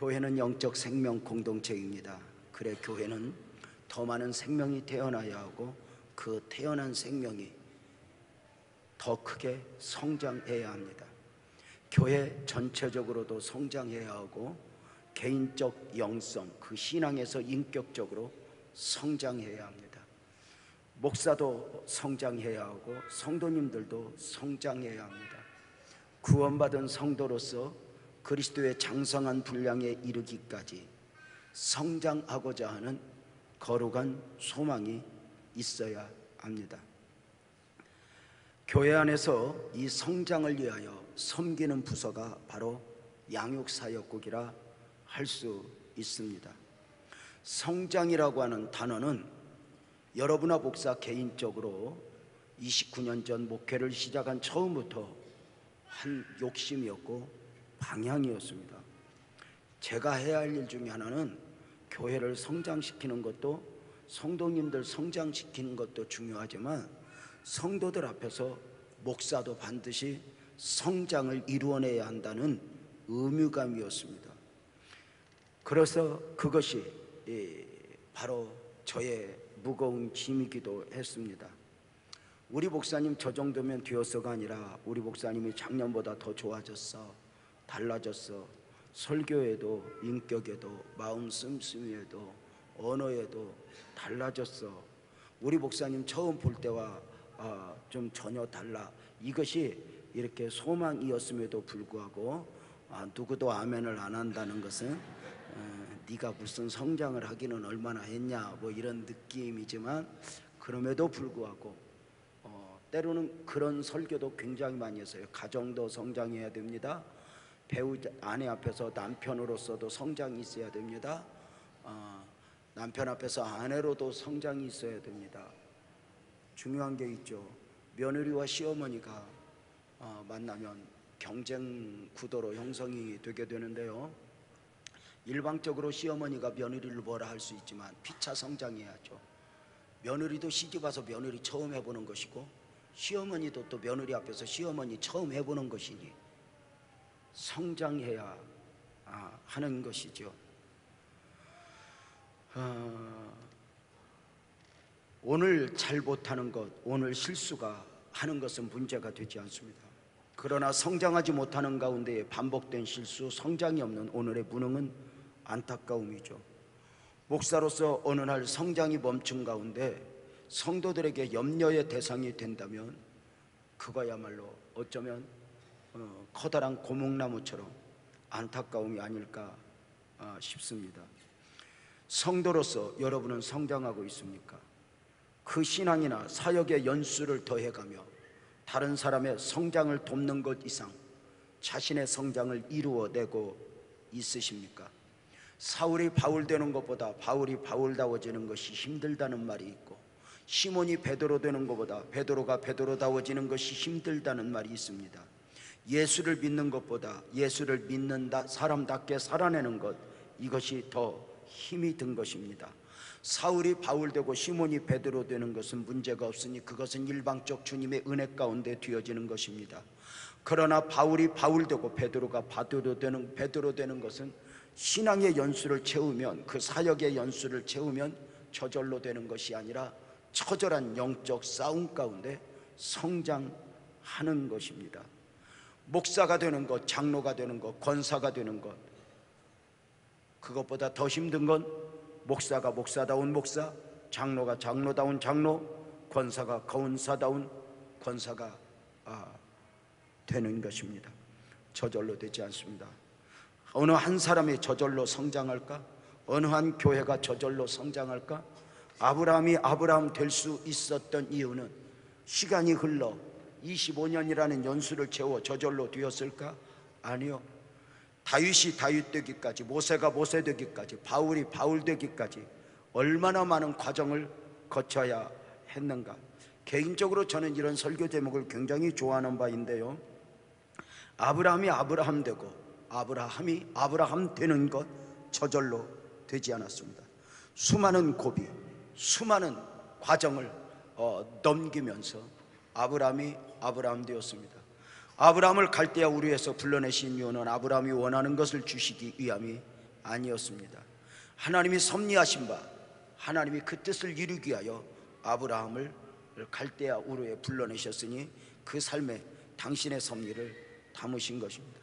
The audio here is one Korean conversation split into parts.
교회는 영적 생명 공동체입니다. 그래 교회는 더 많은 생명이 태어나야 하고 그 태어난 생명이 더 크게 성장해야 합니다. 교회 전체적으로도 성장해야 하고 개인적 영성, 그 신앙에서 인격적으로 성장해야 합니다. 목사도 성장해야 하고 성도님들도 성장해야 합니다. 구원받은 성도로서 그리스도의 장성한 분량에 이르기까지 성장하고자 하는 거룩한 소망이 있어야 합니다. 교회 안에서 이 성장을 위하여 섬기는 부서가 바로 양육사역국이라 할 수 있습니다. 성장이라고 하는 단어는 여러분과 목사 개인적으로 29년 전 목회를 시작한 처음부터 한 욕심이었고 방향이었습니다. 제가 해야 할 일 중에 하나는 교회를 성장시키는 것도 성도님들 성장시키는 것도 중요하지만 성도들 앞에서 목사도 반드시 성장을 이루어내야 한다는 의무감이었습니다. 그래서 그것이 바로 저의 무거운 짐이기도 했습니다. 우리 목사님 저 정도면 되었어가 아니라 우리 목사님이 작년보다 더 좋아졌어, 달라졌어, 설교에도 인격에도 마음 씀씀이에도 언어에도 달라졌어. 우리 목사님 처음 볼 때와 좀 전혀 달라. 이것이 이렇게 소망이었음에도 불구하고 누구도 아멘을 안 한다는 것은 네가 무슨 성장을 하기는 얼마나 했냐 뭐 이런 느낌이지만, 그럼에도 불구하고 때로는 그런 설교도 굉장히 많이 했어요. 가정도 성장해야 됩니다. 배우 아내 앞에서 남편으로서도 성장이 있어야 됩니다. 남편 앞에서 아내로도 성장이 있어야 됩니다. 중요한 게 있죠. 며느리와 시어머니가 만나면 경쟁 구도로 형성이 되게 되는데요, 일방적으로 시어머니가 며느리를 뭐라 할 수 있지만 피차 성장해야죠. 며느리도 시집와서 며느리 처음 해보는 것이고 시어머니도 또 며느리 앞에서 시어머니 처음 해보는 것이니 성장해야 하는 것이죠. 오늘 잘 못하는 것, 오늘 실수가 하는 것은 문제가 되지 않습니다. 그러나 성장하지 못하는 가운데 반복된 실수, 성장이 없는 오늘의 무능은 안타까움이죠. 목사로서 어느 날 성장이 멈춘 가운데 성도들에게 염려의 대상이 된다면 그거야말로 어쩌면 커다란 고목나무처럼 안타까움이 아닐까 싶습니다. 성도로서 여러분은 성장하고 있습니까? 그 신앙이나 사역의 연수를 더해가며 다른 사람의 성장을 돕는 것 이상 자신의 성장을 이루어내고 있으십니까? 사울이 바울 되는 것보다 바울이 바울다워지는 것이 힘들다는 말이 있고, 시몬이 베드로 되는 것보다 베드로가 베드로다워지는 것이 힘들다는 말이 있습니다. 예수를 믿는 것보다 예수를 믿는 사람답게 살아내는 것, 이것이 더 힘이 든 것입니다. 사울이 바울 되고 시몬이 베드로 되는 것은 문제가 없으니 그것은 일방적 주님의 은혜 가운데 되어지는 것입니다. 그러나 바울이 바울 되고 베드로가 베드로 되는 것은 신앙의 연수를 채우면, 그 사역의 연수를 채우면 저절로 되는 것이 아니라 처절한 영적 싸움 가운데 성장하는 것입니다. 목사가 되는 것, 장로가 되는 것, 권사가 되는 것, 그것보다 더 힘든 건 목사가 목사다운 목사, 장로가 장로다운 장로, 권사가 권사다운 권사가 되는 것입니다. 저절로 되지 않습니다. 어느 한 사람이 저절로 성장할까? 어느 한 교회가 저절로 성장할까? 아브라함이 아브라함 될 수 있었던 이유는 시간이 흘러 25년이라는 연수를 채워 저절로 되었을까? 아니요. 다윗이 다윗 되기까지, 모세가 모세 되기까지, 바울이 바울 되기까지 얼마나 많은 과정을 거쳐야 했는가. 개인적으로 저는 이런 설교 제목을 굉장히 좋아하는 바인데요, 아브라함이 아브라함 되고 아브라함이 아브라함 되는 것 저절로 되지 않았습니다. 수많은 고비, 수많은 과정을 넘기면서 아브라함이 아브라함 되었습니다. 아브라함을 갈대아 우르에서 불러내신 이유는 아브라함이 원하는 것을 주시기 위함이 아니었습니다. 하나님이 섭리하신 바, 하나님이 그 뜻을 이루기 위하여 아브라함을 갈대아 우르에 불러내셨으니 그 삶에 당신의 섭리를 담으신 것입니다.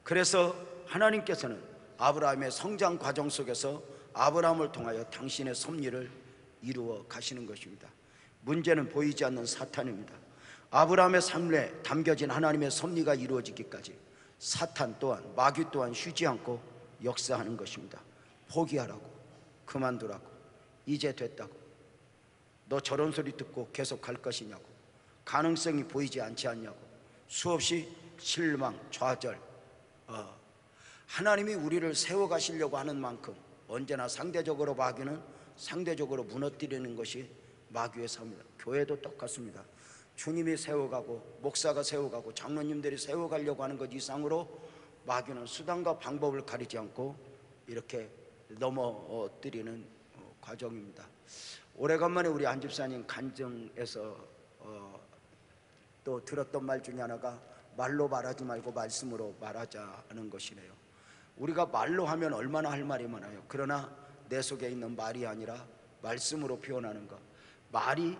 그래서 하나님께서는 아브라함의 성장 과정 속에서 아브라함을 통하여 당신의 섭리를 이루어 가시는 것입니다. 문제는 보이지 않는 사탄입니다. 아브라함의 삶에 담겨진 하나님의 섭리가 이루어지기까지 사탄 또한, 마귀 또한 쉬지 않고 역사하는 것입니다. 포기하라고, 그만두라고, 이제 됐다고, 너 저런 소리 듣고 계속 갈 것이냐고, 가능성이 보이지 않지 않냐고, 수없이 실망, 좌절. 하나님이 우리를 세워가시려고 하는 만큼 언제나 상대적으로 마귀는 상대적으로 무너뜨리는 것이 마귀의 삶입니다. 교회도 똑같습니다. 주님이 세워가고 목사가 세워가고 장로님들이 세워가려고 하는 것 이상으로 마귀는 수단과 방법을 가리지 않고 이렇게 넘어뜨리는 과정입니다. 오래간만에 우리 안 집사님 간증에서 또 들었던 말 중에 하나가 말로 말하지 말고 말씀으로 말하자는 것이네요. 우리가 말로 하면 얼마나 할 말이 많아요. 그러나 내 속에 있는 말이 아니라 말씀으로 표현하는 것, 말이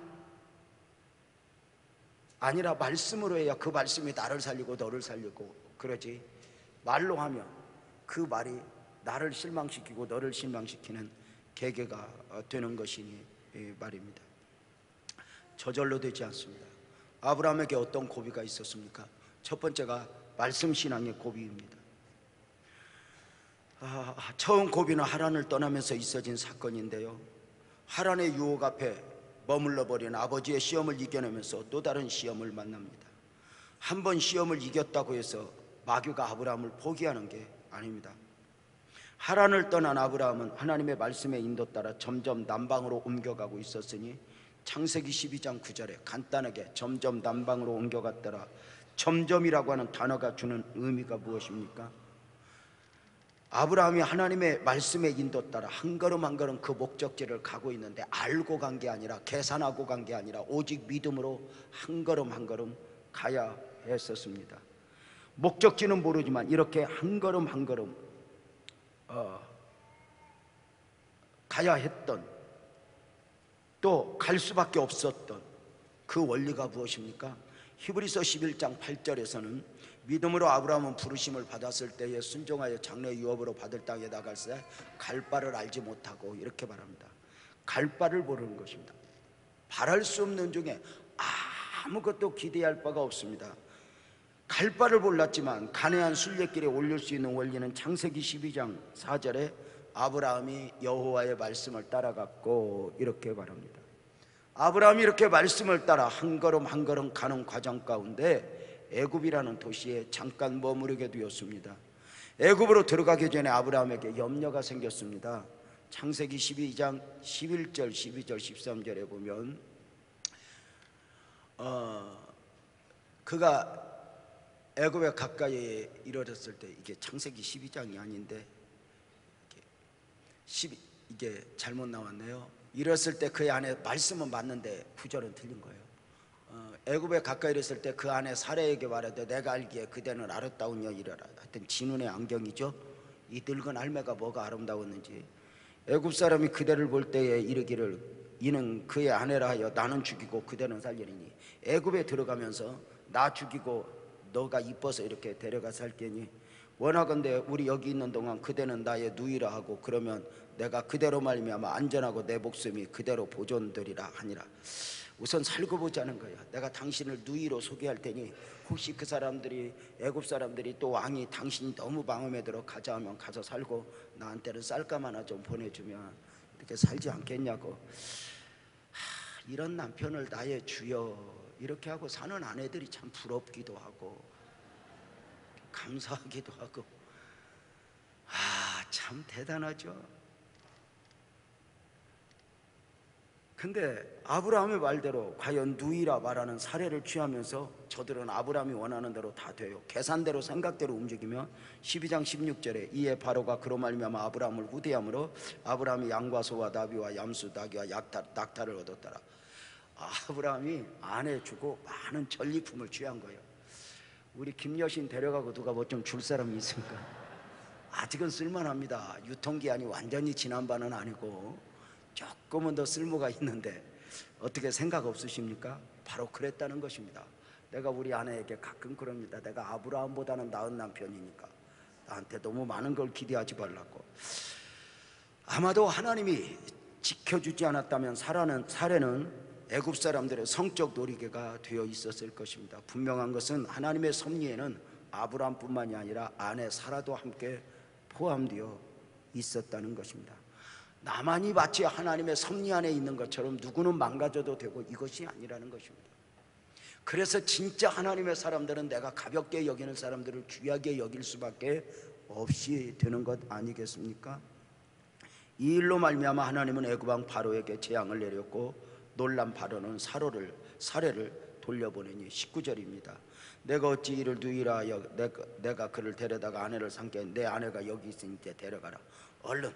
아니라 말씀으로 해야 그 말씀이 나를 살리고 너를 살리고 그러지, 말로 하면 그 말이 나를 실망시키고 너를 실망시키는 계계가 되는 것이니 말입니다. 저절로 되지 않습니다. 아브라함에게 어떤 고비가 있었습니까? 첫 번째가 말씀신앙의 고비입니다. 처음 고비는 하란을 떠나면서 있어진 사건인데요, 하란의 유혹 앞에 머물러 버린 아버지의 시험을 이겨내면서 또 다른 시험을 만납니다. 한 번 시험을 이겼다고 해서 마귀가 아브라함을 포기하는 게 아닙니다. 하란을 떠난 아브라함은 하나님의 말씀의 인도 따라 점점 남방으로 옮겨가고 있었으니 창세기 12장 9절에 간단하게 점점 남방으로 옮겨갔더라. 점점이라고 하는 단어가 주는 의미가 무엇입니까? 아브라함이 하나님의 말씀의 인도 따라 한 걸음 한 걸음 그 목적지를 가고 있는데, 알고 간 게 아니라 계산하고 간 게 아니라 오직 믿음으로 한 걸음 한 걸음 가야 했었습니다. 목적지는 모르지만 이렇게 한 걸음 한 걸음 가야 했던, 또 갈 수밖에 없었던 그 원리가 무엇입니까? 히브리서 11장 8절에서는 믿음으로 아브라함은 부르심을 받았을 때에 순종하여 장래의 유업으로 받을 땅에 나갈새 갈 바를 알지 못하고, 이렇게 말합니다. 갈 바를 모르는 것입니다. 바랄 수 없는 중에 아무것도 기대할 바가 없습니다. 갈 바를 몰랐지만 가나안 순례길에 올릴 수 있는 원리는 창세기 12장 4절에 아브라함이 여호와의 말씀을 따라갔고, 이렇게 말합니다. 아브라함이 이렇게 말씀을 따라 한 걸음 한 걸음 가는 과정 가운데 애굽이라는 도시에 잠깐 머무르게 되었습니다. 애굽으로 들어가기 전에 아브라함에게 염려가 생겼습니다. 창세기 12장 11절, 12절, 13절에 보면 그가 애굽에 가까이 이르렀을 때, 이게 창세기 12장이 아닌데 이게 잘못 나왔네요. 이랬을 때 그의 안에 말씀은 맞는데 구절은 틀린 거예요. 애굽에 가까이 이랬을 때 그 안에 사례에게 말하되 내가 알기에 그대는 아름다운 여인이라. 하여튼 진운의 안경이죠. 이 늙은 할매가 뭐가 아름다웠는지. 애굽 사람이 그대를 볼 때에 이르기를 이는 그의 아내라 하여 나는 죽이고 그대는 살리니, 애굽에 들어가면서 나 죽이고 너가 이뻐서 이렇게 데려가 살게니 원하건대 우리 여기 있는 동안 그대는 나의 누이라 하고, 그러면 내가 그대로 말미암아 안전하고 내 목숨이 그대로 보존되리라 하니라. 우선 살고 보자는 거야. 내가 당신을 누이로 소개할 테니 혹시 그 사람들이, 애굽 사람들이 또 왕이 당신이 너무 마음에 들어 가자 하면 가서 살고 나한테는 쌀감 하나 좀 보내주면 이렇게 살지 않겠냐고. 이런 남편을 나의 주여 이렇게 하고 사는 아내들이 참 부럽기도 하고 감사하기도 하고, 참 대단하죠. 근데 아브라함의 말대로 과연 누이라 말하는 사례를 취하면서 저들은 아브라함이 원하는 대로 다 돼요. 계산대로 생각대로 움직이면 12장 16절에 이에 바로가 그로 말미암아 아브라함을 후대함으로 아브라함이 양과 소와 나비와 염소 나귀와 낙타를 얻었더라. 아브라함이 아내 주고 많은 전리품을 취한 거예요. 우리 김여신 데려가고 누가 뭐 좀 줄 사람이 있습니까? 아직은 쓸만합니다. 유통기한이 완전히 지난 바는 아니고 조금은 더 쓸모가 있는데 어떻게 생각 없으십니까? 바로 그랬다는 것입니다. 내가 우리 아내에게 가끔 그럽니다. 내가 아브라함보다는 나은 남편이니까 나한테 너무 많은 걸 기대하지 말라고. 아마도 하나님이 지켜주지 않았다면 사례는 애굽 사람들의 성적 놀이개가 되어 있었을 것입니다. 분명한 것은 하나님의 섭리에는 아브라함뿐만이 아니라 아내 사라도 함께 포함되어 있었다는 것입니다. 나만이 마치 하나님의 섭리 안에 있는 것처럼 누구는 망가져도 되고 이것이 아니라는 것입니다. 그래서 진짜 하나님의 사람들은 내가 가볍게 여기는 사람들을 귀하게 여길 수밖에 없이 되는 것 아니겠습니까? 이 일로 말미암아 하나님은 애굽 왕 바로에게 재앙을 내렸고 놀란 바로는 사례를 돌려보내니 19절입니다. 내가 어찌 이를 누이라 내가 그를 데려다가 아내를 삼게 내 아내가 여기 있으니 데려가라. 얼른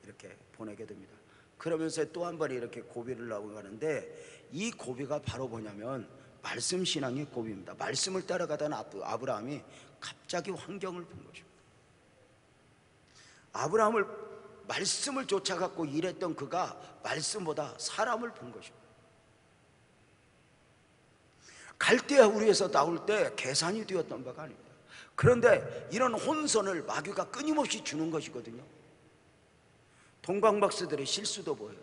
이렇게 보내게 됩니다. 그러면서 또 한 번 이렇게 고비를 나가는데 이 고비가 바로 뭐냐면 말씀 신앙의 고비입니다. 말씀을 따라가던 아브라함이 갑자기 환경을 본 것입니다. 말씀을 쫓아갖고 일했던 그가 말씀보다 사람을 본 것입니다. 갈대아 우리에서 나올 때 계산이 되었던 바가 아닙니다. 그런데 이런 혼선을 마귀가 끊임없이 주는 것이거든요. 동방박사들의 실수도 보여요.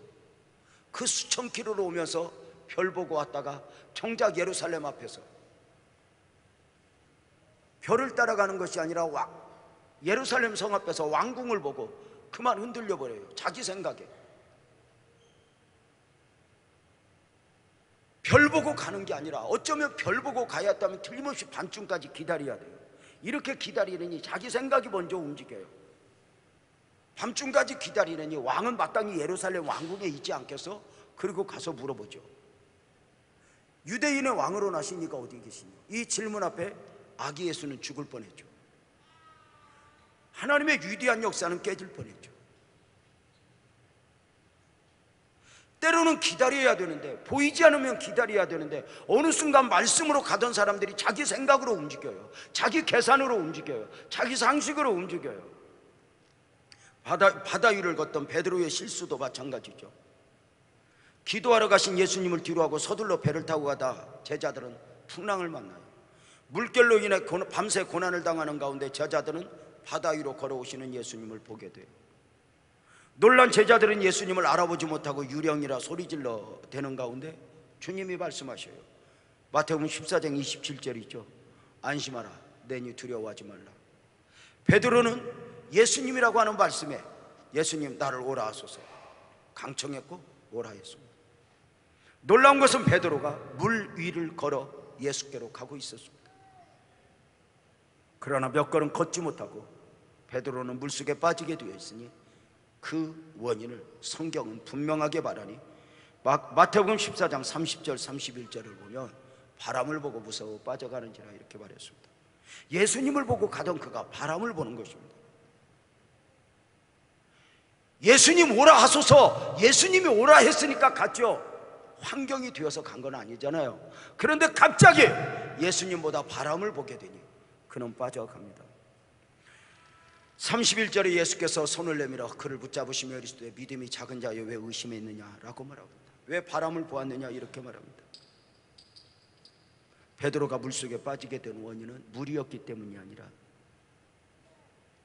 그 수천 킬로를 오면서 별 보고 왔다가 정작 예루살렘 앞에서 별을 따라가는 것이 아니라 예루살렘 성 앞에서 왕궁을 보고 그만 흔들려 버려요. 자기 생각에 별 보고 가는 게 아니라 어쩌면 별 보고 가야 했다면 틀림없이 반쯤까지 기다려야 돼요. 이렇게 기다리느니 자기 생각이 먼저 움직여요. 밤중까지 기다리느니 왕은 마땅히 예루살렘 왕궁에 있지 않겠어? 그리고 가서 물어보죠. 유대인의 왕으로 나신 이가 어디 계시니? 이 질문 앞에 아기 예수는 죽을 뻔했죠. 하나님의 위대한 역사는 깨질 뻔했죠. 때로는 기다려야 되는데, 보이지 않으면 기다려야 되는데 어느 순간 말씀으로 가던 사람들이 자기 생각으로 움직여요. 자기 계산으로 움직여요. 자기 상식으로 움직여요. 바다 위를 걷던 베드로의 실수도 마찬가지죠. 기도하러 가신 예수님을 뒤로하고 서둘러 배를 타고 가다 제자들은 풍랑을 만나요. 물결로 인해 밤새 고난을 당하는 가운데 제자들은 바다 위로 걸어오시는 예수님을 보게 돼요. 놀란 제자들은 예수님을 알아보지 못하고 유령이라 소리질러 대는 가운데 주님이 말씀하셔요. 마태복음 14장 27절이죠. 안심하라, 내니 두려워하지 말라. 베드로는 예수님이라고 하는 말씀에 예수님 나를 오라 하소서 강청했고 오라 했습니다. 놀라운 것은 베드로가 물 위를 걸어 예수께로 가고 있었습니다. 그러나 몇 걸음 걷지 못하고 베드로는 물속에 빠지게 되어 있으니 그 원인을 성경은 분명하게 말하니 마태복음 14장 30절 31절을 보면 바람을 보고 무서워 빠져가는지라 이렇게 말했습니다. 예수님을 보고 가던 그가 바람을 보는 것입니다. 예수님 오라 하소서, 예수님이 오라 했으니까 갔죠. 환경이 되어서 간 건 아니잖아요. 그런데 갑자기 예수님보다 바람을 보게 되니 그는 빠져갑니다. 31절에 예수께서 손을 내밀어 그를 붙잡으시며 이르시되 믿음이 작은 자여 왜 의심했느냐 라고 말합니다. 왜 바람을 보았느냐 이렇게 말합니다. 베드로가 물속에 빠지게 된 원인은 물이었기 때문이 아니라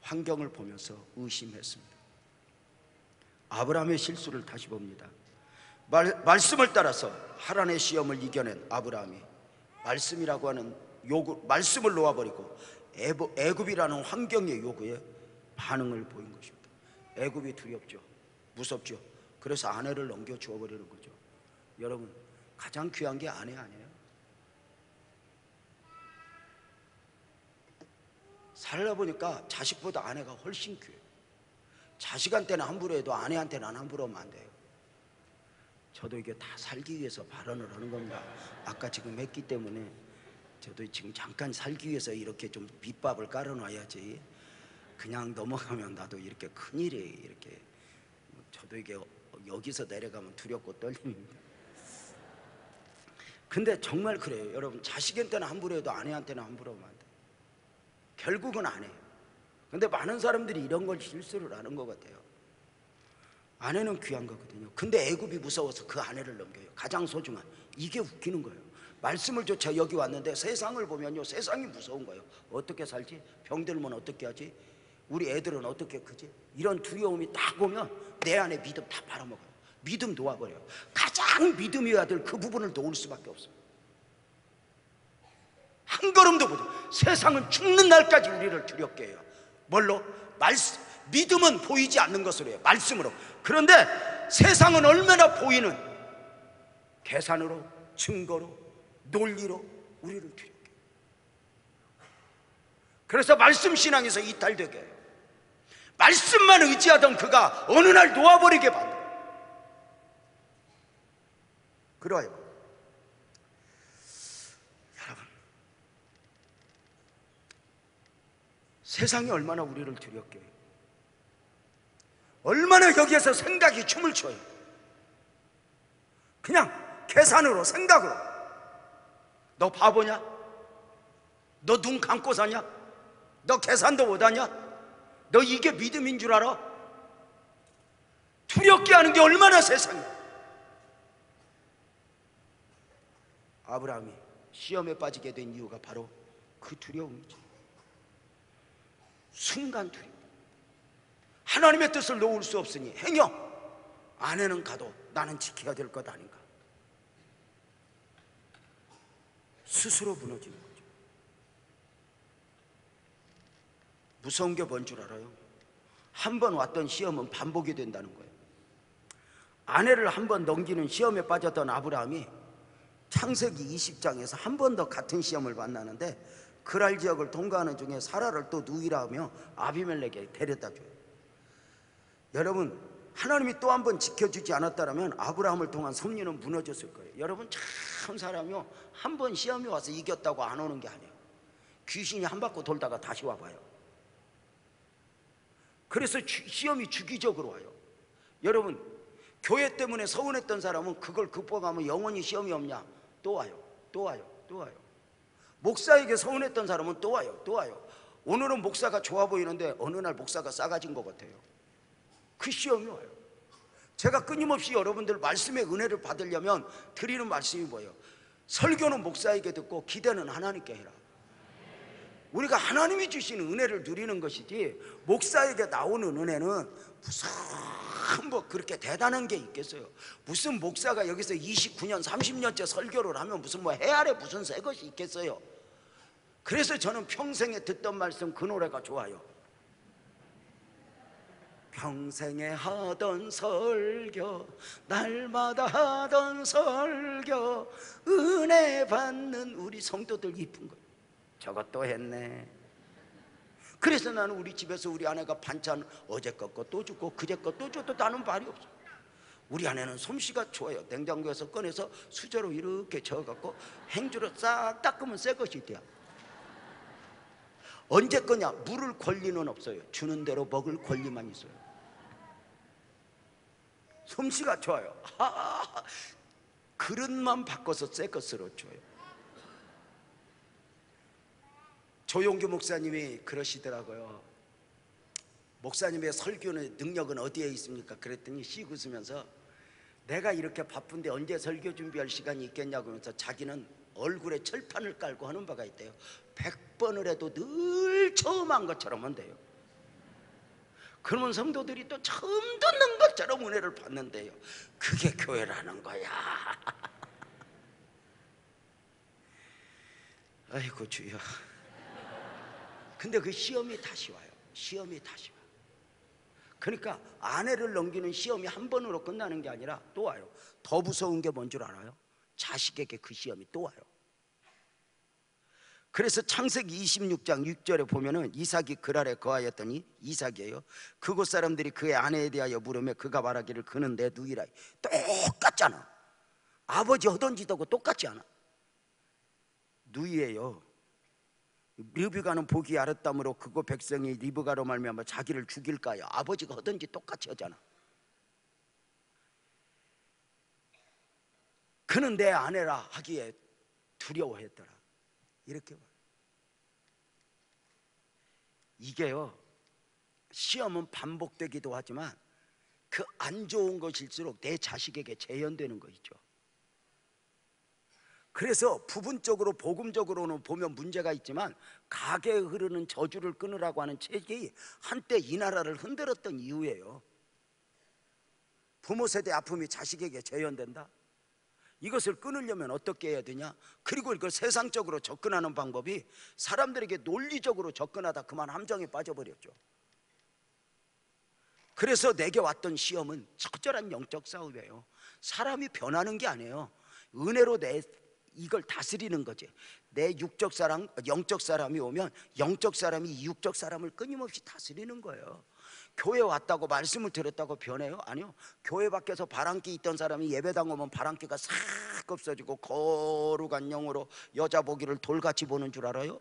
환경을 보면서 의심했습니다. 아브라함의 실수를 다시 봅니다. 말씀을 따라서 하란의 시험을 이겨낸 아브라함이 말씀이라고 하는 말씀을 놓아버리고 애굽이라는 환경의 요구에 반응을 보인 것입니다. 애굽이 두렵죠. 무섭죠. 그래서 아내를 넘겨 주어버리는 거죠. 여러분, 가장 귀한 게 아내 아니에요? 살다 보니까 자식보다 아내가 훨씬 귀해요. 자식한테는 함부로 해도 아내한테는 함부로 하면 안 돼요. 저도 이게 다 살기 위해서 발언을 하는 겁니다. 아까 지금 했기 때문에 저도 지금 잠깐 살기 위해서 이렇게 좀 밑밥을 깔아놔야지. 그냥 넘어가면 나도 이렇게 큰일이 이렇게 저도 이게 여기서 내려가면 두렵고 떨립니다. 근데 정말 그래요. 여러분, 자식한테는 함부로 해도 아내한테는 함부로 하면 안 돼요. 결국은 아내예요. 근데 많은 사람들이 이런 걸 실수를 하는 것 같아요. 아내는 귀한 거거든요. 근데 애굽이 무서워서 그 아내를 넘겨요. 가장 소중한. 이게 웃기는 거예요. 말씀을 조차 여기 왔는데 세상을 보면요, 세상이 무서운 거예요. 어떻게 살지? 병들면 어떻게 하지? 우리 애들은 어떻게 크지? 이런 두려움이 딱 오면 내 안에 믿음 다 팔아먹어요. 믿음 놓아버려요. 가장 믿음이어야 될 그 부분을 놓을 수밖에 없어요. 한 걸음도 못 해요. 세상은 죽는 날까지 우리를 두렵게 해요. 뭘로? 말씀. 믿음은 보이지 않는 것으로 해요. 말씀으로. 그런데 세상은 얼마나 보이는 계산으로, 증거로, 논리로 우리를 두렵게 해요. 그래서 말씀 신앙에서 이탈되게 해요. 말씀만 의지하던 그가 어느 날 놓아버리게 만들어요. 그래요. 여러분, 세상이 얼마나 우리를 두렵게 해요. 얼마나 여기에서 생각이 춤을 춰요. 그냥 계산으로, 생각으로. 너 바보냐? 너 눈 감고 사냐? 너 계산도 못하냐? 너 이게 믿음인 줄 알아? 두렵게 하는 게 얼마나 세상이야. 아브라함이 시험에 빠지게 된 이유가 바로 그 두려움이죠. 순간 두려움. 하나님의 뜻을 놓을 수 없으니 행여 아내는 가도 나는 지켜야 될 것 아닌가. 스스로 무너지는 거죠. 무서운 게 뭔 줄 알아요? 한 번 왔던 시험은 반복이 된다는 거예요. 아내를 한 번 넘기는 시험에 빠졌던 아브라함이 창세기 20장에서 한 번 더 같은 시험을 만나는데 그랄 지역을 통과하는 중에 사라를 또 누이라 하며 아비멜렉에게 데려다 줘요. 여러분, 하나님이 또 한 번 지켜주지 않았다면 아브라함을 통한 섭리는 무너졌을 거예요. 여러분, 참 사람이요, 한 번 시험이 와서 이겼다고 안 오는 게 아니에요. 귀신이 한 바퀴 돌다가 다시 와봐요. 그래서 시험이 주기적으로 와요. 여러분, 교회 때문에 서운했던 사람은 그걸 극복하면 영원히 시험이 없냐? 또 와요. 또 와요. 또 와요. 목사에게 서운했던 사람은 또 와요. 또 와요. 오늘은 목사가 좋아 보이는데 어느 날 목사가 싸가진 것 같아요. 그 시험이 와요. 제가 끊임없이 여러분들 말씀의 은혜를 받으려면 드리는 말씀이 뭐예요? 설교는 목사에게 듣고 기대는 하나님께 해라. 우리가 하나님이 주시는 은혜를 누리는 것이지 목사에게 나오는 은혜는 무슨 뭐 그렇게 대단한 게 있겠어요? 무슨 목사가 여기서 29년 30년째 설교를 하면 무슨 뭐 해 아래 무슨 새 것이 있겠어요? 그래서 저는 평생에 듣던 말씀 그 노래가 좋아요. 평생에 하던 설교, 날마다 하던 설교, 은혜 받는 우리 성도들 이쁜 거예요. 저것도 했네. 그래서 나는 우리 집에서 우리 아내가 반찬 어제 거 또 주고 그제 거 또 줘도 나는 말이 없어. 우리 아내는 솜씨가 좋아요. 냉장고에서 꺼내서 수저로 이렇게 저어갖고 행주로 싹 닦으면 새 것이 돼요. 언제 거냐? 물을 권리는 없어요. 주는 대로 먹을 권리만 있어요. 솜씨가 좋아요. 그릇만 바꿔서 새 것으로 줘요. 조용규 목사님이 그러시더라고요. 목사님의 설교의 능력은 어디에 있습니까? 그랬더니 씩 웃으면서 내가 이렇게 바쁜데 언제 설교 준비할 시간이 있겠냐고 하면서 자기는 얼굴에 철판을 깔고 하는 바가 있대요. 100번을 해도 늘 처음 한 것처럼 한대요. 그러면 성도들이 또 처음 듣는 것처럼 은혜를 받는데요. 그게 교회라는 거야. 아이고 주여. 근데 그 시험이 다시 와요. 시험이 다시 와요. 그러니까 아내를 넘기는 시험이 한 번으로 끝나는 게 아니라 또 와요. 더 무서운 게 뭔 줄 알아요? 자식에게 그 시험이 또 와요. 그래서 창세기 26장 6절에 보면은 이삭이 그랄에 거하였더니, 이삭이에요, 그곳 사람들이 그의 아내에 대하여 물으며 그가 말하기를 그는 내 누이라. 똑같잖아. 아버지 하던 짓하고 똑같지 않아? 누이예요. 르비가는 보기 알았다므로 그곳 백성이 리브가로 말미암아 자기를 죽일까요? 아버지가 하던 짓 똑같이 하잖아. 그는 내 아내라 하기에 두려워했더라. 이렇게 봐. 이게요, 시험은 반복되기도 하지만 그 안 좋은 것일수록 내 자식에게 재현되는 것이죠. 그래서 부분적으로 복음적으로는 보면 문제가 있지만 가계에 흐르는 저주를 끊으라고 하는 책이 한때 이 나라를 흔들었던 이유예요. 부모 세대 아픔이 자식에게 재현된다? 이것을 끊으려면 어떻게 해야 되냐? 그리고 이걸 세상적으로 접근하는 방법이 사람들에게 논리적으로 접근하다 그만 함정에 빠져버렸죠. 그래서 내게 왔던 시험은 처절한 영적 싸움이에요. 사람이 변하는 게 아니에요. 은혜로 이걸 다스리는 거지. 내 육적 사람, 영적 사람이 오면 영적 사람이 이 육적 사람을 끊임없이 다스리는 거예요. 교회 왔다고 말씀을 들었다고 변해요? 아니요. 교회 밖에서 바람기 있던 사람이 예배당 오면 바람기가 싹 없어지고 거룩한 영으로 여자 보기를 돌같이 보는 줄 알아요?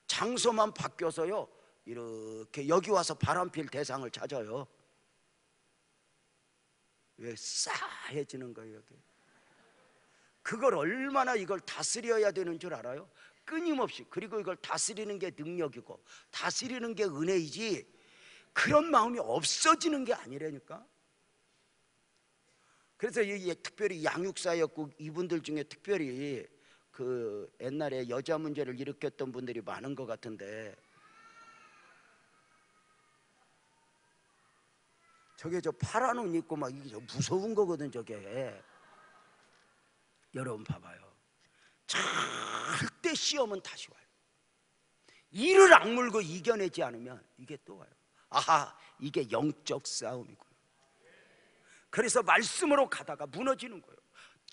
장소만 바뀌어서요 이렇게 여기 와서 바람 필 대상을 찾아요. 왜 싸해지는 거예요 여기. 그걸 얼마나 이걸 다스려야 되는 줄 알아요? 끊임없이. 그리고 이걸 다스리는 게 능력이고 다스리는 게 은혜이지 그런 마음이 없어지는 게 아니라니까. 그래서 이게 특별히 양육사였고 이분들 중에 특별히 그 옛날에 여자 문제를 일으켰던 분들이 많은 것 같은데 저게 저 파란 옷 입고 막 이게 무서운 거거든 저게. 여러분 봐봐요. 절대 시험은 다시 와요. 이를 악물고 이겨내지 않으면 이게 또 와요. 아하, 이게 영적 싸움이구나. 그래서 말씀으로 가다가 무너지는 거예요.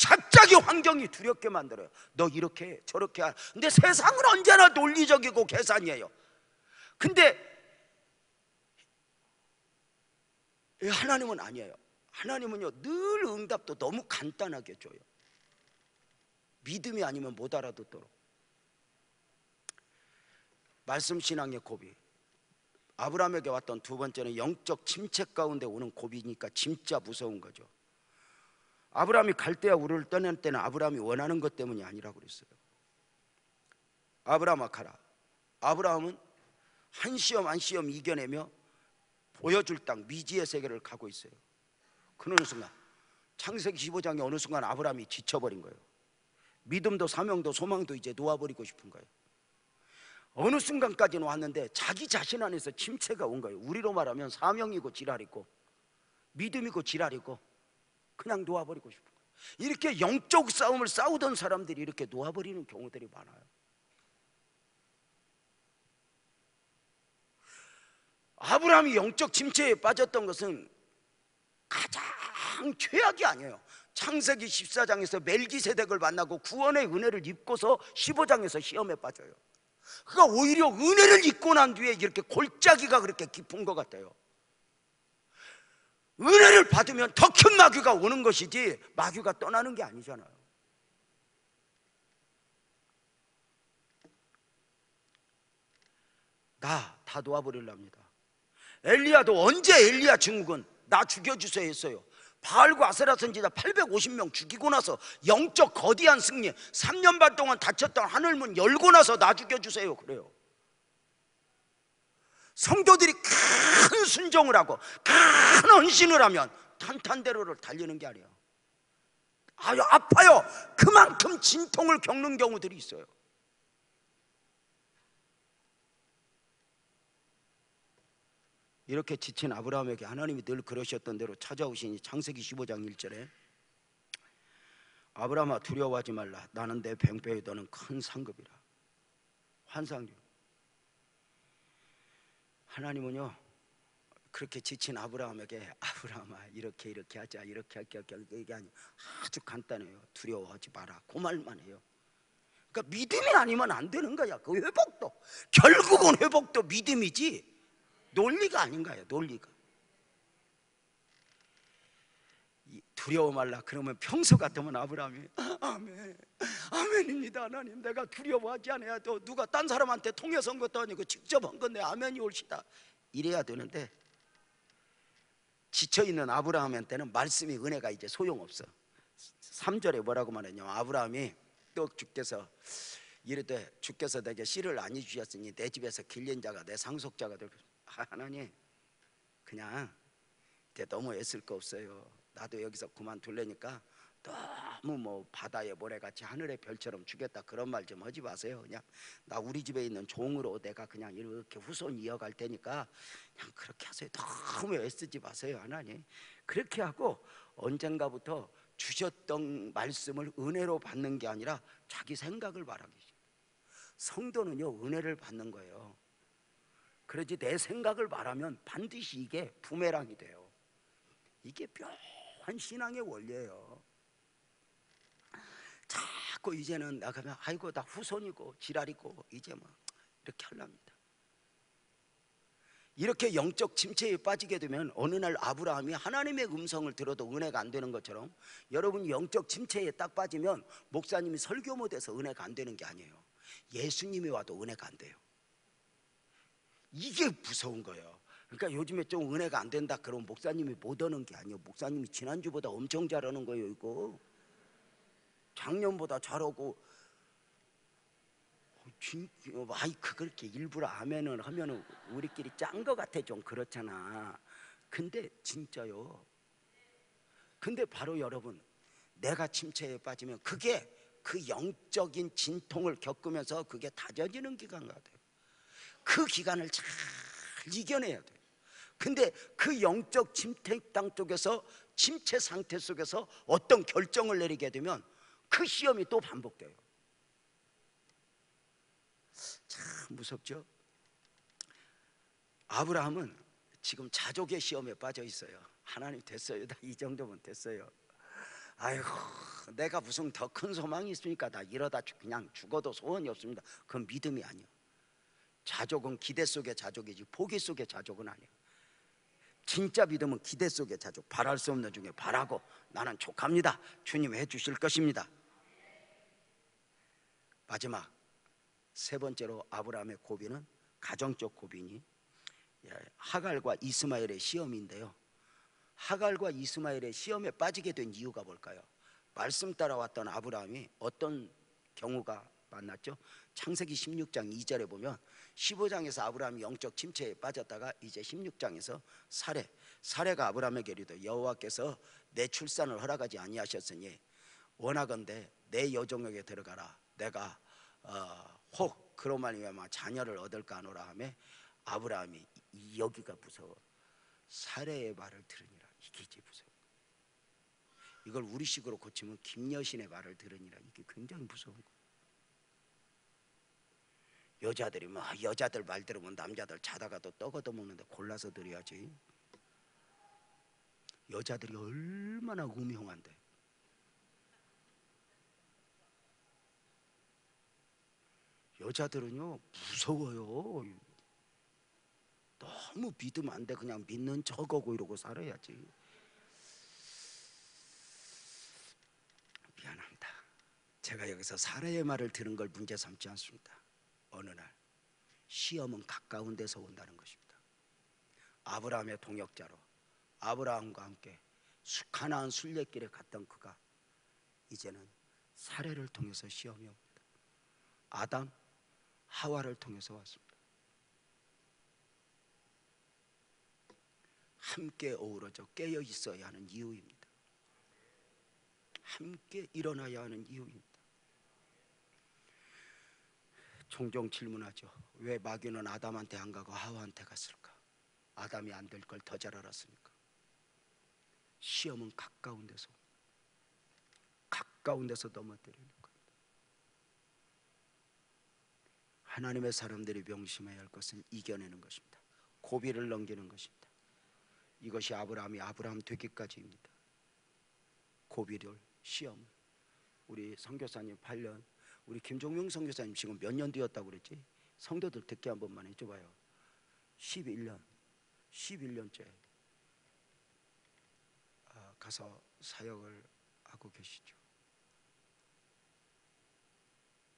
갑자기 환경이 두렵게 만들어요. 너 이렇게 해, 저렇게 해. 근데 세상은 언제나 논리적이고 계산이에요. 근데 하나님은 아니에요. 하나님은요 늘 응답도 너무 간단하게 줘요. 믿음이 아니면 못 알아듣도록. 말씀 신앙의 고비. 아브라함에게 왔던 두 번째는 영적 침체 가운데 오는 고비니까 진짜 무서운 거죠. 아브라함이 갈대아 우르를 떠날 때는 아브라함이 원하는 것 때문이 아니라고 그랬어요. 아브라함아 가라. 아브라함은 한 시험 한 시험 이겨내며 보여줄 땅 미지의 세계를 가고 있어요. 그러는 순간 창세기 15장에 어느 순간 아브라함이 지쳐버린 거예요. 믿음도 사명도 소망도 이제 놓아버리고 싶은 거예요. 어느 순간까지는 왔는데 자기 자신 안에서 침체가 온 거예요. 우리로 말하면 사명이고 지랄이고 믿음이고 지랄이고 그냥 놓아버리고 싶은 거예요. 이렇게 영적 싸움을 싸우던 사람들이 이렇게 놓아버리는 경우들이 많아요. 아브라함이 영적 침체에 빠졌던 것은 가장 최악이 아니에요. 창세기 14장에서 멜기세덱을 만나고 구원의 은혜를 입고서 15장에서 시험에 빠져요. 그러니까 오히려 은혜를 입고 난 뒤에 이렇게 골짜기가 그렇게 깊은 것 같아요. 은혜를 받으면 더 큰 마귀가 오는 것이지 마귀가 떠나는 게 아니잖아요. 다 놓아버리려합니다. 엘리야도 언제 엘리야 증후군 나 죽여주세요 했어요. 바알과 아세라 선지자 850명 죽이고 나서 영적 거대한 승리, 3년 반 동안 닫혔던 하늘문 열고 나서 나 죽여주세요 그래요. 성도들이 큰 순종을 하고 큰 헌신을 하면 탄탄대로를 달리는 게 아니에요. 아파요. 그만큼 진통을 겪는 경우들이 있어요. 이렇게 지친 아브라함에게 하나님이 늘 그러셨던 대로 찾아오시니 창세기 15장 1절에 아브라함아 두려워하지 말라. 나는 내 병배에 너는 큰 상급이라. 환상적. 하나님은요 그렇게 지친 아브라함에게 아브라함아 이렇게 하자 이렇게 할게 이게 아니에요. 아주 간단해요. 두려워하지 마라. 그 말만 해요. 그러니까 믿음이 아니면 안 되는 거야. 그 회복도 결국은 회복도 믿음이지 논리가 아닌가요? 논리가. 두려워 말라. 그러면 평소 같으면 아브라함이 아멘 아멘입니다. 하나님 내가 두려워하지 않아도 누가 딴 사람한테 통해서 한 것도 아니고 직접 한 건데 아멘이 옳시다 이래야 되는데 지쳐있는 아브라함한테는 말씀이 은혜가 이제 소용없어. 3절에 뭐라고 말했냐면 아브라함이 또 주께서 이르되 주께서 내게 씨를 안 주셨으니 내 집에서 길린 자가 내 상속자가 되고 하나님 그냥 이제 너무 애쓸 거 없어요. 나도 여기서 그만둘래니까 너무 뭐 바다의 모래같이 하늘의 별처럼 주겠다 그런 말 좀 하지 마세요. 그냥 나 우리 집에 있는 종으로 내가 그냥 이렇게 후손 이어갈 테니까 그냥 그렇게 하세요. 너무 애쓰지 마세요. 하나님 그렇게 하고 언젠가부터 주셨던 말씀을 은혜로 받는 게 아니라 자기 생각을 말하기 시작해요. 성도는요 은혜를 받는 거예요. 그러지 내 생각을 말하면 반드시 이게 부메랑이 돼요. 이게 묘한 신앙의 원리예요. 자꾸 이제는 나가면 아이고 나 후손이고 지랄이고 이제 뭐 이렇게 하랍니다. 이렇게 영적 침체에 빠지게 되면 어느 날 아브라함이 하나님의 음성을 들어도 은혜가 안 되는 것처럼 여러분 영적 침체에 딱 빠지면 목사님이 설교 못해서 은혜가 안 되는 게 아니에요. 예수님이 와도 은혜가 안 돼요. 이게 무서운 거예요. 그러니까 요즘에 좀 은혜가 안 된다 그러면 목사님이 못 오는 게 아니에요. 목사님이 지난주보다 엄청 잘하는 거예요. 이거 작년보다 잘하고 마이크 그렇게 일부러 아멘을 하면은 우리끼리 짠 거 같아. 좀 그렇잖아. 근데 진짜요. 근데 바로 여러분 내가 침체에 빠지면 그게 그 영적인 진통을 겪으면서 그게 다져지는 기간 같아요. 그 기간을 잘 이겨내야 돼요. 근데 그 영적 침체 땅 쪽에서 침체 상태 속에서 어떤 결정을 내리게 되면 그 시험이 또 반복돼요. 참 무섭죠. 아브라함은 지금 자족의 시험에 빠져 있어요. 하나님 됐어요. 나 이 정도면 됐어요. 아이고 내가 무슨 더 큰 소망이 있습니까? 나 이러다 그냥 죽어도 소원이 없습니다. 그건 믿음이 아니에요. 자족은 기대 속의 자족이지 포기 속의 자족은 아니에요. 진짜 믿음은 기대 속의 자족. 바랄 수 없는 중에 바라고 나는 족합니다. 주님 해주실 것입니다. 마지막 세 번째로 아브라함의 고비는 가정적 고비니 하갈과 이스마엘의 시험인데요. 하갈과 이스마엘의 시험에 빠지게 된 이유가 뭘까요? 말씀 따라왔던 아브라함이 어떤 경우가 만났죠? 창세기 16장 2절에 보면 15장에서 아브라함이 영적 침체에 빠졌다가 이제 16장에서 사레가 아브라함에게 이르되 여호와께서 내 출산을 허락하지 아니하셨으니 원하건대 내 여종에게 들어가라. 내가 혹 그로 말미암아 자녀를 얻을까 하노라 하며 아브라함이 여기가 무서워. 사레의 말을 들으니라. 이게 이제 무서워. 이걸 우리식으로 고치면 김여신의 말을 들으니라. 이게 굉장히 무서운 거예요. 여자들이 여자들 말 들으면 남자들 자다가도 떡 얻어먹는데 골라서 드려야지. 여자들이 얼마나 음흉한데. 여자들은요 무서워요. 너무 믿으면 안 돼. 그냥 믿는 척하고 이러고 살아야지. 미안합니다. 제가 여기서 사례의 말을 들은 걸 문제 삼지 않습니다. 어느 날 시험은 가까운 데서 온다는 것입니다. 아브라함의 동역자로 아브라함과 함께 가나안 순례길에 갔던 그가 이제는 사례를 통해서 시험이 옵니다. 아담 하와를 통해서 왔습니다. 함께 어우러져 깨어 있어야 하는 이유입니다. 함께 일어나야 하는 이유입니다. 종종 질문하죠. 왜 마귀는 아담한테 안 가고 하와한테 갔을까? 아담이 안 될 걸 더 잘 알았으니까. 시험은 가까운 데서 넘어뜨리는 겁니다. 하나님의 사람들이 명심해야 할 것은 이겨내는 것입니다. 고비를 넘기는 것입니다. 이것이 아브라함 되기까지입니다. 고비를, 시험을. 우리 선교사님 8년, 우리 김종명 선교사님 지금 몇 년 되었다고 그랬지? 성도들 듣게 한 번만 해줘봐요. 11년째 가서 사역을 하고 계시죠.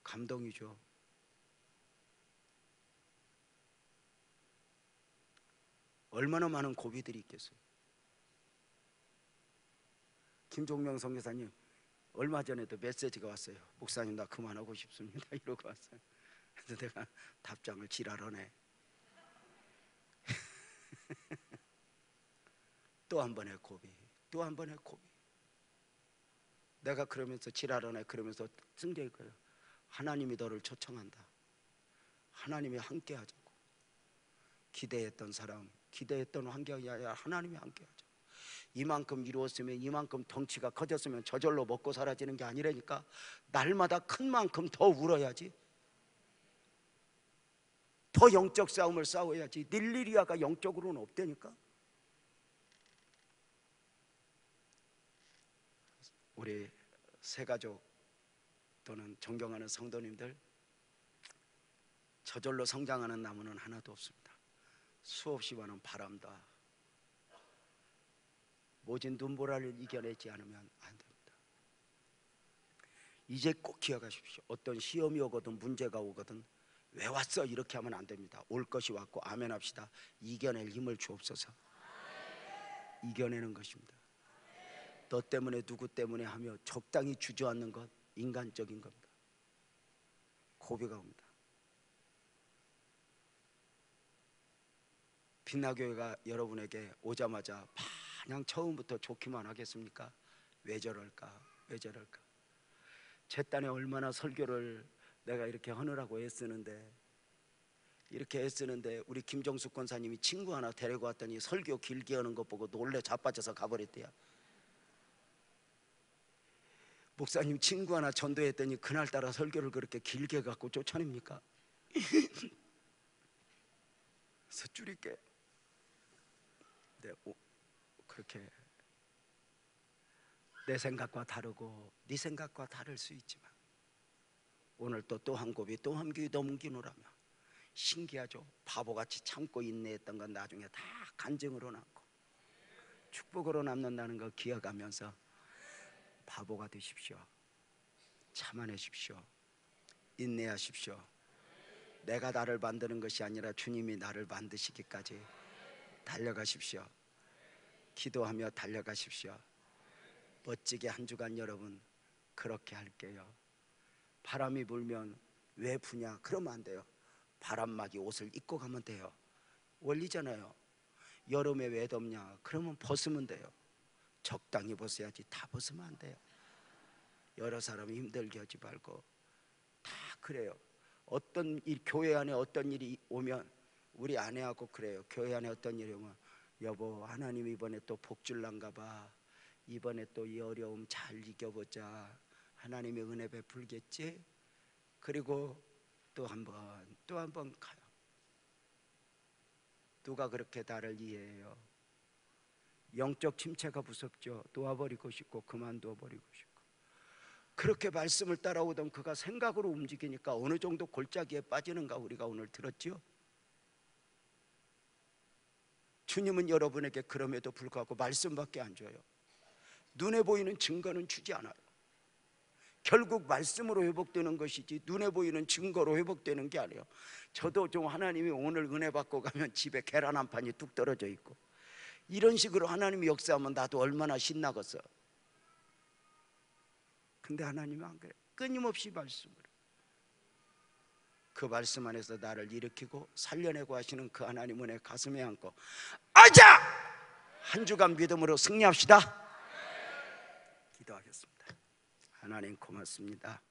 감동이죠. 얼마나 많은 고비들이 있겠어요. 김종명 선교사님 얼마 전에도 메시지가 왔어요. 목사님 나 그만하고 싶습니다. 이러고 왔어요. 그래서 내가 답장을 지랄하네. 또 한 번의 고비, 또 한 번의 고비. 내가 그러면서 지랄하네. 그러면서 승계일 거예요. 하나님이 너를 초청한다. 하나님이 함께 하자고. 기대했던 사람, 기대했던 환경이 아니라 하나님이 함께 하자. 이만큼 이루었으면, 이만큼 덩치가 커졌으면 저절로 먹고 사라지는 게 아니라니까. 날마다 큰 만큼 더 울어야지. 더 영적 싸움을 싸워야지. 닐리리아가 영적으로는 없다니까. 우리 새가족 또는 존경하는 성도님들, 저절로 성장하는 나무는 하나도 없습니다. 수없이 많은 바람과 모진 눈보라를 이겨내지 않으면 안 됩니다. 이제 꼭 기억하십시오. 어떤 시험이 오거든 문제가 오거든 왜 왔어? 이렇게 하면 안 됩니다. 올 것이 왔고 아멘 합시다. 이겨낼 힘을 주옵소서. 이겨내는 것입니다. 너 때문에 누구 때문에 하며 적당히 주저앉는 것 인간적인 겁니다. 고비가 옵니다. 빛나교회가 여러분에게 오자마자 그냥 처음부터 좋기만 하겠습니까? 왜 저럴까? 왜 저럴까? 제 딴에 얼마나 설교를 내가 이렇게 하느라고 애쓰는데, 이렇게 애쓰는데 우리 김정숙 권사님이 친구 하나 데리고 왔더니 설교 길게 하는 것 보고 놀래 자빠져서 가버렸대요. 목사님 친구 하나 전도했더니 그날따라 설교를 그렇게 길게 갖고 쫓아냅니까? 그래서 줄일게. 네, 그렇게 내 생각과 다르고 네 생각과 다를 수 있지만 오늘 또 한 곱이 또 한 귀 넘기노라며. 신기하죠? 바보같이 참고 인내했던 건 나중에 다 간증으로 남고 축복으로 남는다는 거 기억하면서 바보가 되십시오. 참아내십시오. 인내하십시오. 내가 나를 만드는 것이 아니라 주님이 나를 만드시기까지 달려가십시오. 기도하며 달려가십시오. 멋지게 한 주간 여러분 그렇게 할게요. 바람이 불면 왜 부냐? 그러면 안 돼요. 바람막이 옷을 입고 가면 돼요. 원리잖아요. 여름에 왜 덥냐? 그러면 벗으면 돼요. 적당히 벗어야지 다 벗으면 안 돼요. 여러 사람이 힘들게 하지 말고. 다 그래요. 어떤 일, 교회 안에 어떤 일이 오면 우리 아내하고 그래요. 교회 안에 어떤 일이 오면 여보 하나님 이번에 또 복 줄란가 봐. 이번에 또 이 어려움 잘 이겨보자. 하나님의 은혜 베풀겠지? 그리고 또 한 번 가요. 누가 그렇게 나를 이해해요? 영적 침체가 무섭죠. 놓아버리고 싶고 그만둬버리고 싶고. 그렇게 말씀을 따라오던 그가 생각으로 움직이니까 어느 정도 골짜기에 빠지는가 우리가 오늘 들었죠. 주님은 여러분에게 그럼에도 불구하고 말씀밖에 안 줘요. 눈에 보이는 증거는 주지 않아요. 결국 말씀으로 회복되는 것이지 눈에 보이는 증거로 회복되는 게 아니에요. 저도 좀 하나님이 오늘 은혜 받고 가면 집에 계란 한 판이 뚝 떨어져 있고 이런 식으로 하나님이 역사하면 나도 얼마나 신나겠어. 근데 하나님은 안 그래. 끊임없이 말씀을, 그 말씀 안에서 나를 일으키고 살려내고 하시는 그 하나님 은혜 가슴에 안고 아자! 한 주간 믿음으로 승리합시다. 기도하겠습니다. 하나님 고맙습니다.